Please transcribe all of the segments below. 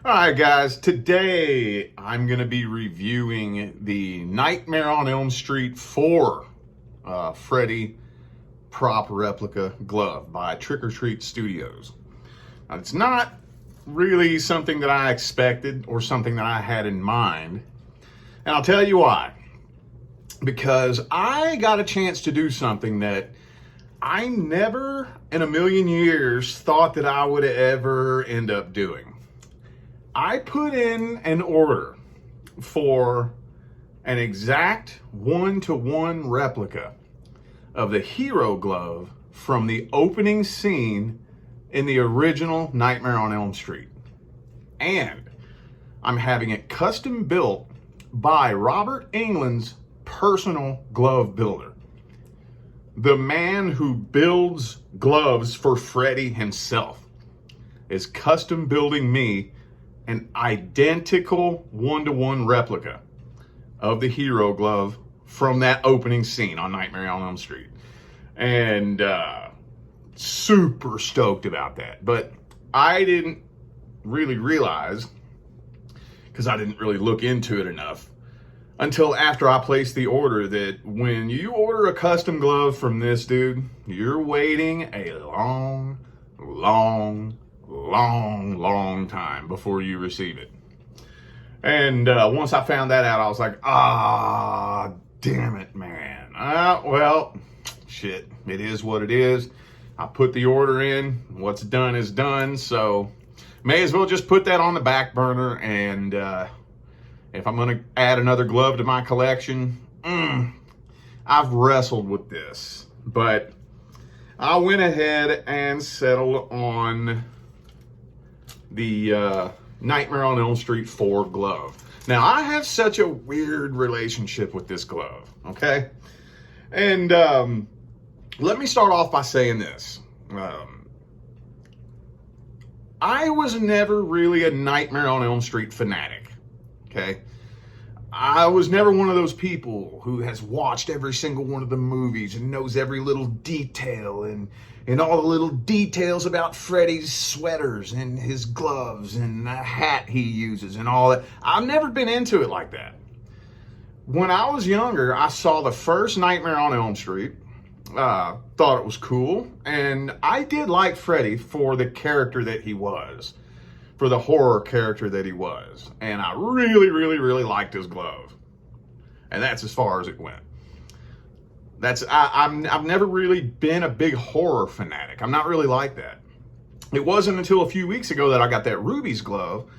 All right, guys, today I'm going to be reviewing the Nightmare on Elm Street 4 Freddy prop replica glove by Trick or Treat Studios. Now, it's not really something that I expected or something that I had in mind, and I'll tell you why. Because I got a chance to do something that I never in a million years thought that I would ever end up doing. I put in an order for an exact one-to-one replica of the hero glove from the opening scene in the original Nightmare on Elm Street. And I'm having it custom built by Robert Englund's personal glove builder. The man who builds gloves for Freddy himself is custom building me an identical one-to-one replica of the hero glove from that opening scene on Nightmare on Elm Street. And super stoked about that. But I didn't really realize, because I didn't really look into it enough, until after I placed the order, that when you order a custom glove from this dude, you're waiting a long time before you receive it. And once I found that out, I was like, damn it, man. Well, shit, it is what it is. I put the order in. What's done is done. So may as well just put that on the back burner. And if I'm going to add another glove to my collection, I've wrestled with this. But I went ahead and settled on the Nightmare on Elm Street 4 glove. Now, I have such a weird relationship with this glove, okay? And let me start off by saying this. I was never really a Nightmare on Elm Street fanatic, okay? I was never one of those people who has watched every single one of the movies and knows every little detail and all the little details about Freddy's sweaters and his gloves and the hat he uses and all that. I've never been into it like that. When I was younger, I saw the first Nightmare on Elm Street, thought it was cool, and I did like Freddy for the character that he was, for the horror character that he was. And I really liked his glove. And that's as far as it went. I've never really been a big horror fanatic. I'm not really like that. It wasn't until a few weeks ago that I got that Ruby's glove,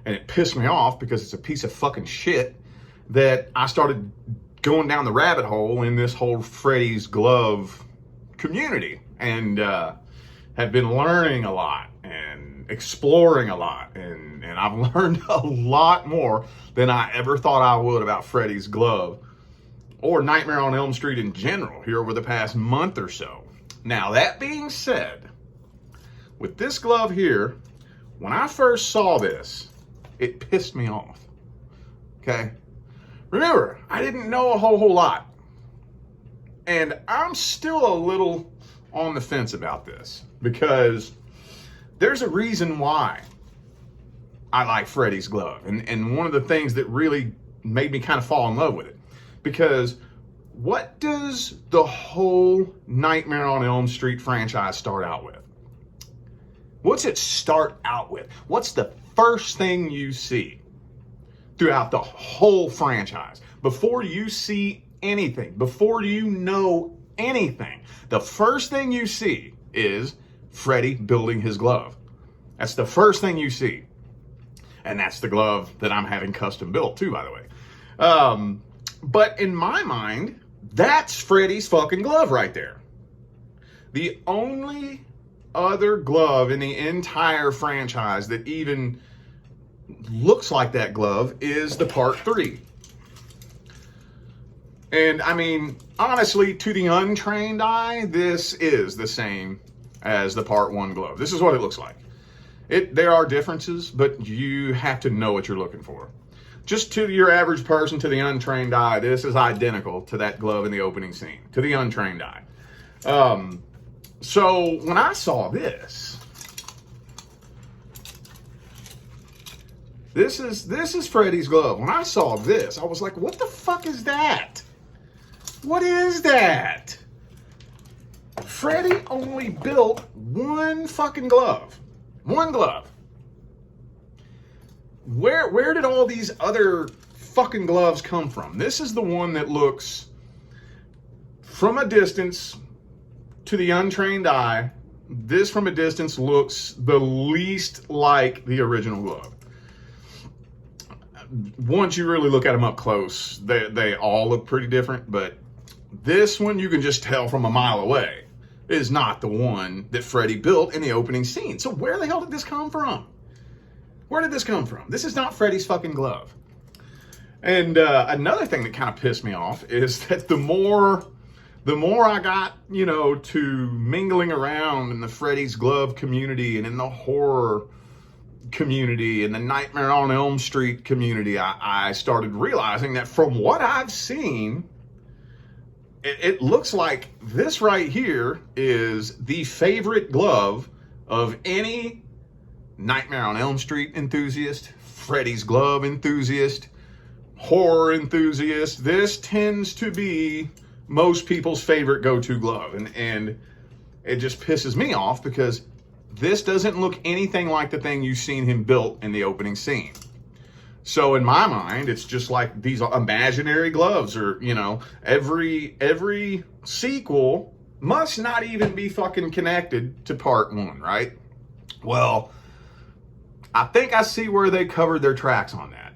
and it pissed me off because it's a piece of fucking shit, that I started going down the rabbit hole in this whole Freddy's glove community, and have been learning a lot and exploring a lot, and I've learned a lot more than I ever thought I would about Freddy's glove or Nightmare on Elm Street in general here over the past month or so. Now, that being said, with this glove here, when I first saw this, it pissed me off, okay? Remember, I didn't know a whole lot, and I'm still a little on the fence about this, because there's a reason why I like Freddy's glove, and one of the things that really made me kind of fall in love with it. Because what does the whole Nightmare on Elm Street franchise start out with? What's it start out with? What's the first thing you see throughout the whole franchise? Before you see anything, before you know anything, the first thing you see is Freddy building his glove. That's the first thing you see. And that's the glove that I'm having custom built too, by the way. But in my mind, that's Freddy's fucking glove right there. The only other glove in the entire franchise that even looks like that glove is the Part 3. And I mean, honestly, to the untrained eye, this is the same as the Part 1 glove. This is what it looks like. There are differences, but you have to know what you're looking for. Just to your average person, to the untrained eye, this is identical to that glove in the opening scene, to the untrained eye. So when I saw this, This is Freddy's glove. When I saw this, I was like, what the fuck is that? What is that? Freddy only built one fucking glove. One glove. Where did all these other fucking gloves come from? This is the one that looks, from a distance, to the untrained eye, this from a distance looks the least like the original glove. Once you really look at them up close, they all look pretty different, but this one you can just tell from a mile away is not the one that Freddy built in the opening scene. So where the hell did this come from? Where did this come from? This is not Freddy's fucking glove. And another thing that kind of pissed me off is that the more I got, you know, to mingling around in the Freddy's glove community and in the horror community and the Nightmare on Elm Street community, I started realizing that from what I've seen, it looks like this right here is the favorite glove of any Nightmare on Elm Street enthusiast, Freddy's glove enthusiast, horror enthusiast. This tends to be most people's favorite go-to glove. And it just pisses me off because this doesn't look anything like the thing you've seen him built in the opening scene. So in my mind, it's just like these imaginary gloves, or, you know, every sequel must not even be fucking connected to part one, right? Well, I think I see where they covered their tracks on that.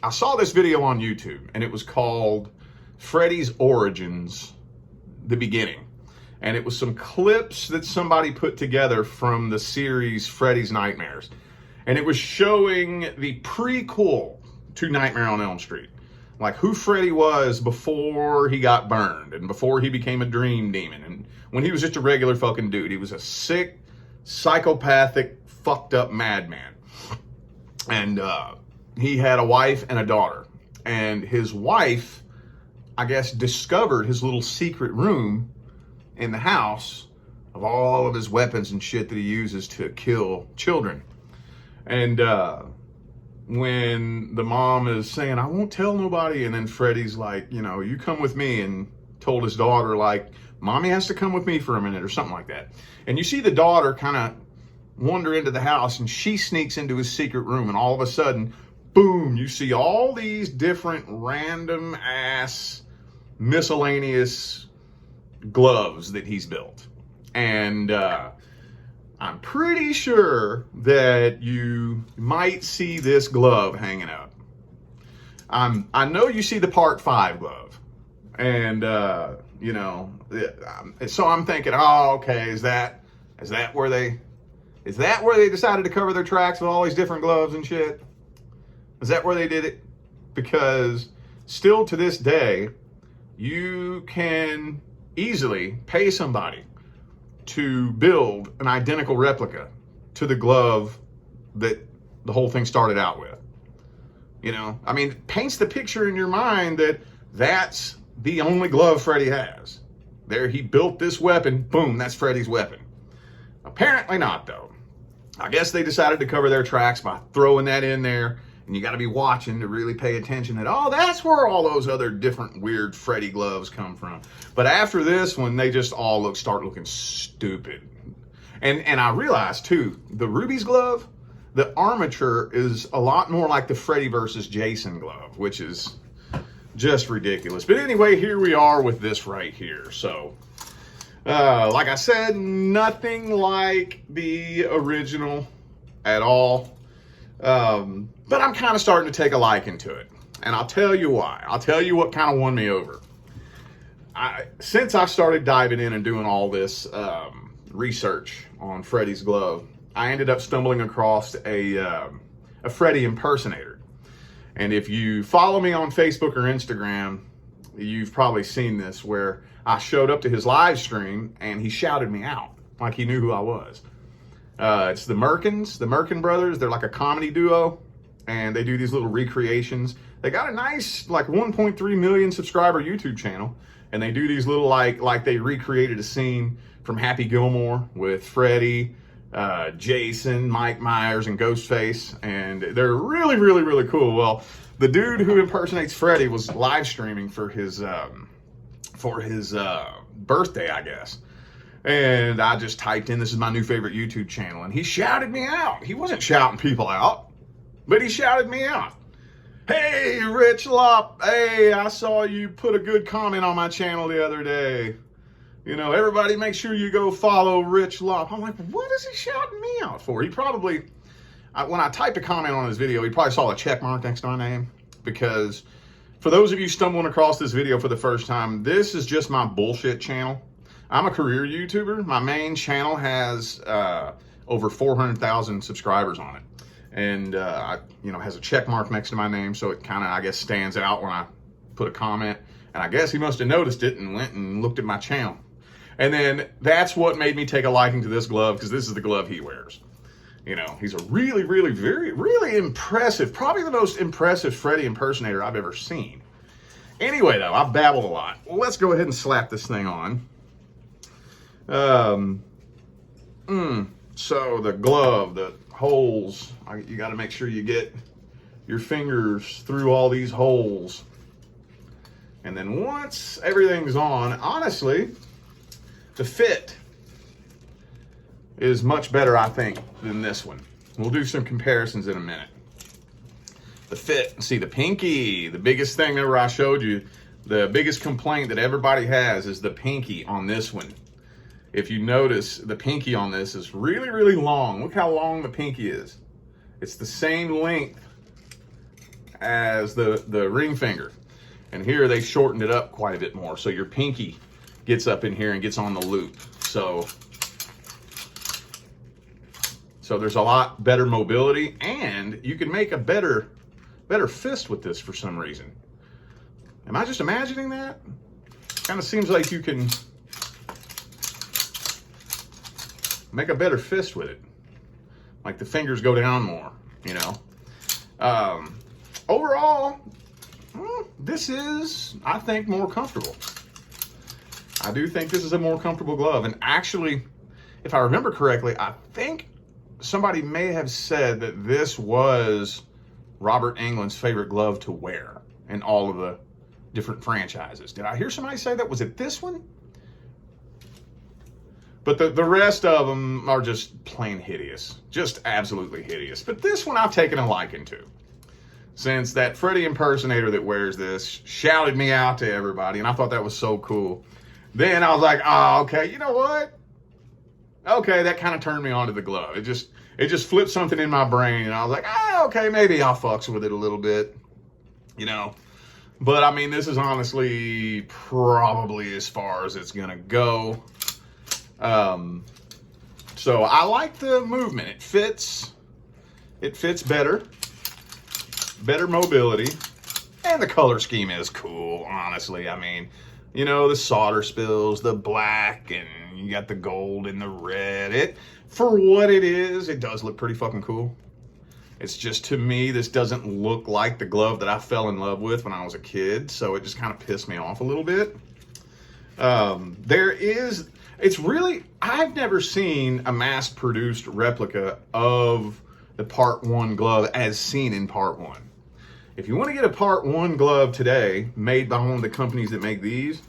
I saw this video on YouTube, and it was called Freddy's Origins, the beginning. And it was some clips that somebody put together from the series Freddy's Nightmares. And it was showing the prequel to Nightmare on Elm Street. Like who Freddy was before he got burned and before he became a dream demon. And when he was just a regular fucking dude. He was a sick, psychopathic, fucked up madman. And he had a wife and a daughter. And his wife, I guess, discovered his little secret room in the house of all of his weapons and shit that he uses to kill children. And when the mom is saying, I won't tell nobody, and then Freddy's like, you know, you come with me, and told his daughter, like, mommy has to come with me for a minute or something like that. And you see the daughter kind of wander into the house, and she sneaks into his secret room, and all of a sudden, boom, you see all these different random ass miscellaneous gloves that he's built. And I'm pretty sure that you might see this glove hanging up. I know you see the Part 5 glove. And, you know, so I'm thinking, oh, okay, is that where they decided to cover their tracks with all these different gloves and shit? Is that where they did it? Because still to this day, you can easily pay somebody to build an identical replica to the glove that the whole thing started out with. You know, I mean, it paints the picture in your mind that that's the only glove Freddy has. There, he built this weapon, boom, that's Freddy's weapon. Apparently not, though. I guess they decided to cover their tracks by throwing that in there, and you got to be watching to really pay attention that, oh, that's where all those other different weird Freddy gloves come from. But after this one, they just all start looking stupid. And I realized, too, the Ruby's glove, the armature is a lot more like the Freddy versus Jason glove, which is just ridiculous. But anyway, here we are with this right here. So, like I said, nothing like the original at all. But I'm kind of starting to take a liking to it. And I'll tell you why. I'll tell you what kind of won me over. Since I started diving in and doing all this research on Freddy's glove, I ended up stumbling across a Freddy impersonator. And if you follow me on Facebook or Instagram, you've probably seen this, where I showed up to his live stream and he shouted me out like he knew who I was. It's the Merkins, the Merkin brothers. They're like a comedy duo, and they do these little recreations. They got a nice, like 1.3 million subscriber YouTube channel, and they do these little, like they recreated a scene from Happy Gilmore with Freddy, Jason, Mike Myers, and Ghostface, and they're really, really, really cool. Well, the dude who impersonates Freddy was live streaming for his birthday, I guess. And I just typed in, this is my new favorite YouTube channel, and he shouted me out. He wasn't shouting people out, but he shouted me out. Hey, Rich Lop, hey, I saw you put a good comment on my channel the other day. You know, everybody make sure you go follow Rich Lop. I'm like, what is he shouting me out for? He probably, when I typed a comment on his video, he probably saw a check mark next to my name. Because for those of you stumbling across this video for the first time, this is just my bullshit channel. I'm a career YouTuber. My main channel has over 400,000 subscribers on it. And, has a check mark next to my name, so it kind of, I guess, stands out when I put a comment. And I guess he must have noticed it and went and looked at my channel. And then that's what made me take a liking to this glove, because this is the glove he wears. You know, he's a really, really, very, really impressive, probably the most impressive Freddy impersonator I've ever seen. Anyway, though, I've babbled a lot. Well, let's go ahead and slap this thing on. So the glove, the holes, you got to make sure you get your fingers through all these holes. And then once everything's on, honestly, the fit is much better, I think, than this one. We'll do some comparisons in a minute. The fit, see the pinky, the biggest thing that I showed you, the biggest complaint that everybody has is the pinky on this one. If you notice, the pinky on this is really, really long. Look how long the pinky is. It's the same length as the ring finger. And here they shortened it up quite a bit more. So your pinky gets up in here and gets on the loop. So there's a lot better mobility, and you can make a better fist with this for some reason. Am I just imagining that? Kind of seems like you can make a better fist with it. Like the fingers go down more, you know. Overall, this is, I think, more comfortable. I do think this is a more comfortable glove. And actually, if I remember correctly, I think somebody may have said that this was Robert Englund's favorite glove to wear in all of the different franchises. Did I hear somebody say that? Was it this one? But the rest of them are just plain hideous. Just absolutely hideous. But this one I've taken a liking to. Since that Freddy impersonator that wears this shouted me out to everybody, and I thought that was so cool. Then I was like, oh, okay, you know what? Okay, that kind of turned me on to the glove. It just flipped something in my brain, and I was like, okay, maybe I'll fucks with it a little bit, you know. But I mean, this is honestly probably as far as it's gonna go. So I like the movement. It fits better mobility, and the color scheme is cool, honestly. I mean, you know, the solder spills, the black, and you got the gold and the red. For what it is, it does look pretty fucking cool. It's just, to me, this doesn't look like the glove that I fell in love with when I was a kid, so it just kind of pissed me off a little bit. I've never seen a mass-produced replica of the Part 1 glove as seen in Part 1. If you want to get a Part 1 glove today, made by one of the companies that make these,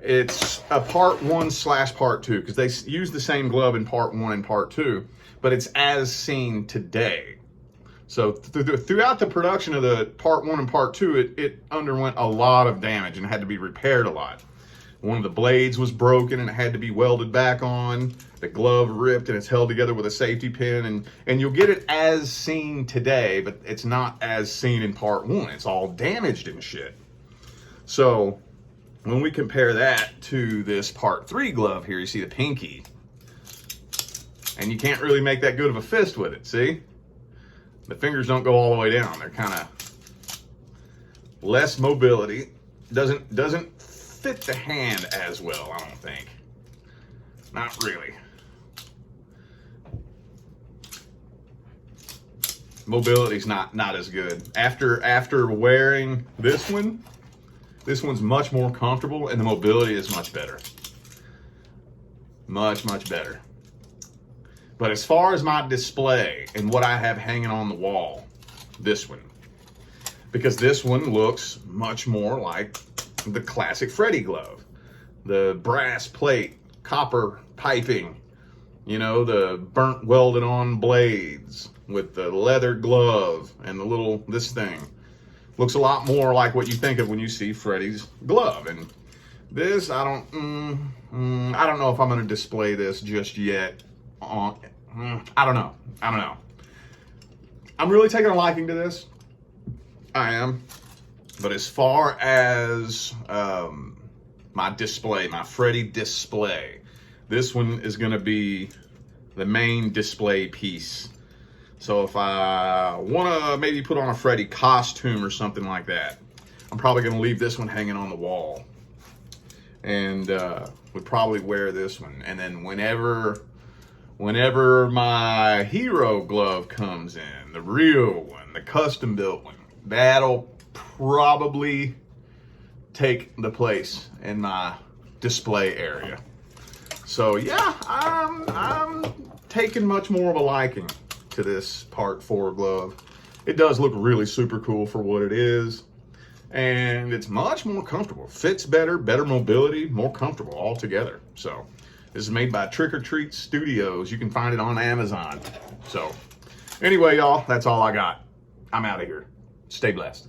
it's a Part 1/Part 2, because they use the same glove in Part 1 and Part 2, but it's as seen today. So throughout the production of the Part 1 and Part 2, it underwent a lot of damage and had to be repaired a lot. One of the blades was broken and it had to be welded back on. The glove ripped and it's held together with a safety pin. And you'll get it as seen today, but it's not as seen in Part 1. It's all damaged and shit. So when we compare that to this Part 3 glove here, you see the pinky. And you can't really make that good of a fist with it, see? The fingers don't go all the way down. They're kind of less mobility. Doesn't fit the hand as well, I don't think. Not really. Mobility's not as good. After wearing this one's much more comfortable and the mobility is much better. Much better. But as far as my display and what I have hanging on the wall, this one. Because this one looks much more like the classic Freddy glove. The brass plate, copper piping, you know, the burnt welded on blades with the leather glove and the little, this thing. Looks a lot more like what you think of when you see Freddy's glove. And this, I don't know if I'm going to display this just yet. I don't know. I'm really taking a liking to this. I am. But as far as my display, my Freddy display, this one is going to be the main display piece. So if I want to maybe put on a Freddy costume or something like that, I'm probably going to leave this one hanging on the wall. And would probably wear this one. And then whenever my hero glove comes in, the real one, the custom built one, that'll probably take the place in my display area. So yeah, I'm taking much more of a liking to this Part 4 glove. It does look really super cool for what it is. And it's much more comfortable. Fits better, better mobility, more comfortable altogether. So this is made by Trick or Treat Studios. You can find it on Amazon. So anyway, y'all, that's all I got. I'm out of here. Stay blessed.